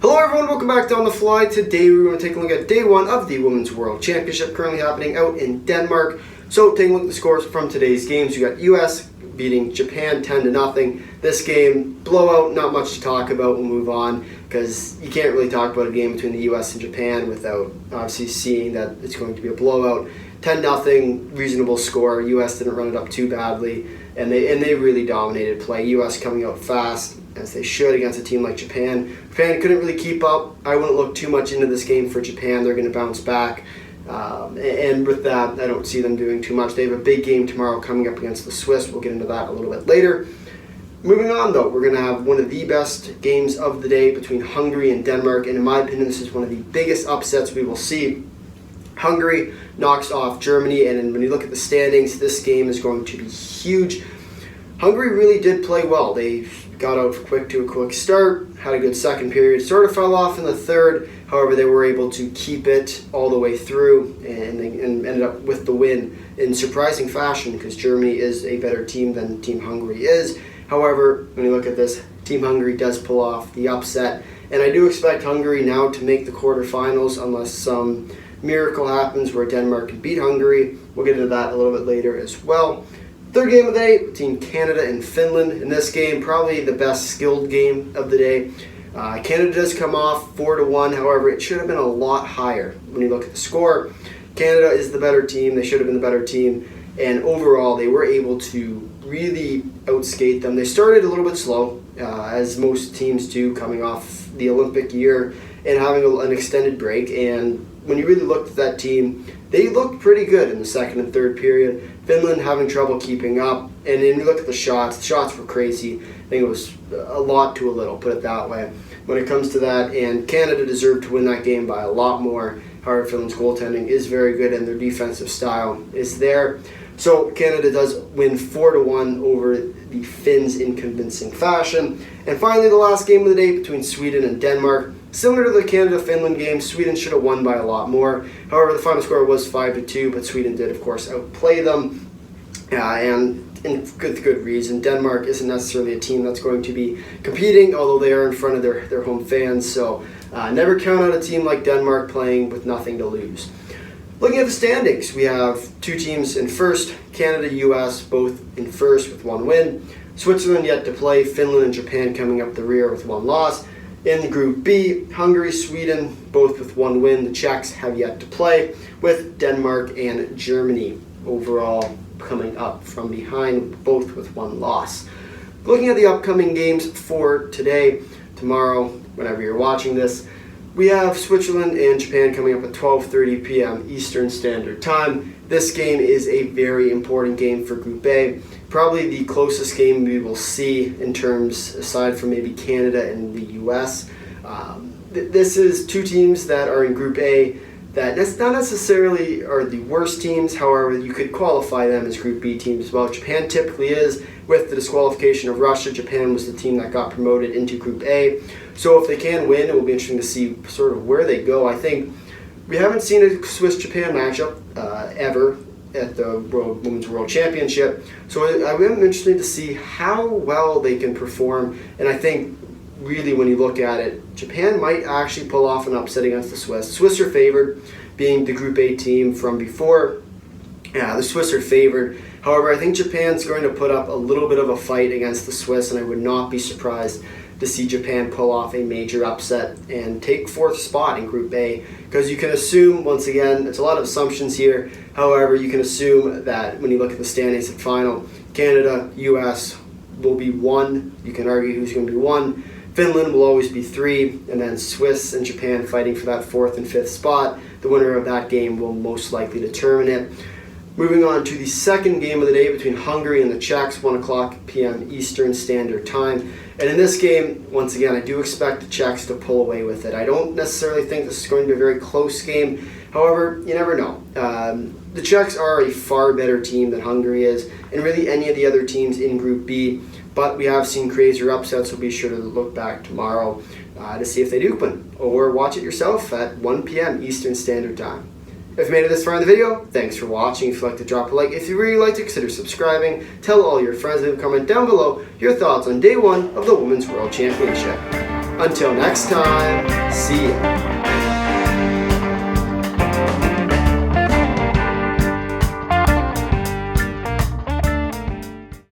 Hello everyone, welcome back to On the Fly. Today we're going to take a look at day one of the Women's World Championship currently happening out in Denmark. So taking a look at the scores from today's games, you got US beating Japan 10-0. This game, blowout, not much to talk about. We'll move on because you can't really talk about a game between the US and Japan without obviously seeing that it's going to be a blowout. 10-0, reasonable score. US didn't run it up too badly, and they really dominated play. US coming out fast, as they should, against a team like Japan. Japan couldn't really keep up. I wouldn't look too much into this game for Japan. They're going to bounce back. And with that, I don't see them doing too much. They have a big game tomorrow coming up against the Swiss. We'll get into that a little bit later. Moving on, though, we're going to have one of the best games of the day between Hungary and Denmark. And in my opinion, this is one of the biggest upsets we will see. Hungary knocks off Germany, and when you look at the standings, this game is going to be huge. Hungary really did play well. They got out to a quick start, had a good second period, sort of fell off in the third. However, they were able to keep it all the way through and ended up with the win in surprising fashion because Germany is a better team than Team Hungary is. However, when you look at this, Team Hungary does pull off the upset. And I do expect Hungary now to make the quarterfinals unless some miracle happens where Denmark can beat Hungary. We'll get into that a little bit later as well. Third game of the day between Canada and Finland. In this game, probably the best skilled game of the day. Canada does come off 4-1. However, it should have been a lot higher when you look at the score. Canada is the better team. They should have been the better team. And overall, they were able to really outskate them. They started a little bit slow, as most teams do, coming off the Olympic year and having an extended break. And when you really looked at that team, they looked pretty good in the second and third period. Finland having trouble keeping up, and then you look at the shots were crazy. I think it was a lot to a little, put it that way, when it comes to that, and Canada deserved to win that game by a lot more. However, Finland's goaltending is very good, and their defensive style is there. So Canada does win 4-1 over the Finns in convincing fashion. And finally, the last game of the day between Sweden and Denmark. Similar to the Canada-Finland game, Sweden should have won by a lot more. However, the final score was 5-2, but Sweden did, of course, outplay them. And good reason. Denmark isn't necessarily a team that's going to be competing, although they are in front of their home fans. So never count out a team like Denmark playing with nothing to lose. Looking at the standings, we have two teams in first, Canada, US, both in first with one win. Switzerland yet to play, Finland and Japan coming up the rear with one loss. In Group B, Hungary, Sweden, both with one win. The Czechs have yet to play, with Denmark and Germany overall coming up from behind, both with one loss. Looking at the upcoming games for today, tomorrow, whenever you're watching this, we have Switzerland and Japan coming up at 12:30 p.m. Eastern Standard Time. This game is a very important game for Group A. Probably the closest game we will see in terms, aside from maybe Canada and the US. This is two teams that are in Group A that not necessarily are the worst teams. However, you could qualify them as Group B teams as well. Japan typically is. With the disqualification of Russia, Japan was the team that got promoted into Group A. So if they can win, it will be interesting to see sort of where they go. I think we haven't seen a Swiss-Japan matchup ever at the Women's World Championship. So I'm interested to see how well they can perform. And I think really when you look at it, Japan might actually pull off an upset against the Swiss. The Swiss are favored, being the Group A team from before. Yeah, the Swiss are favored. However, I think Japan's going to put up a little bit of a fight against the Swiss, and I would not be surprised to see Japan pull off a major upset and take fourth spot in Group A, because you can assume, once again, it's a lot of assumptions here. However, you can assume that when you look at the standings at final, Canada, US will be 1. You can argue who's going to be 1. Finland will always be 3, and then Swiss and Japan fighting for that 4th and 5th spot. The winner of that game will most likely determine it. Moving on to the second game of the day between Hungary and the Czechs, 1 p.m. Eastern Standard Time. And in this game, once again, I do expect the Czechs to pull away with it. I don't necessarily think this is going to be a very close game. However, you never know. The Czechs are a far better team than Hungary is, and really any of the other teams in Group B. But we have seen crazier upsets, so be sure to look back tomorrow to see if they do win. Or watch it yourself at 1 p.m. Eastern Standard Time. If you made it this far in the video, thanks for watching. If you'd like to drop a like, if you really like to, consider subscribing. Tell all your friends, leave a comment down below your thoughts on day one of the Women's World Championship. Until next time, see ya.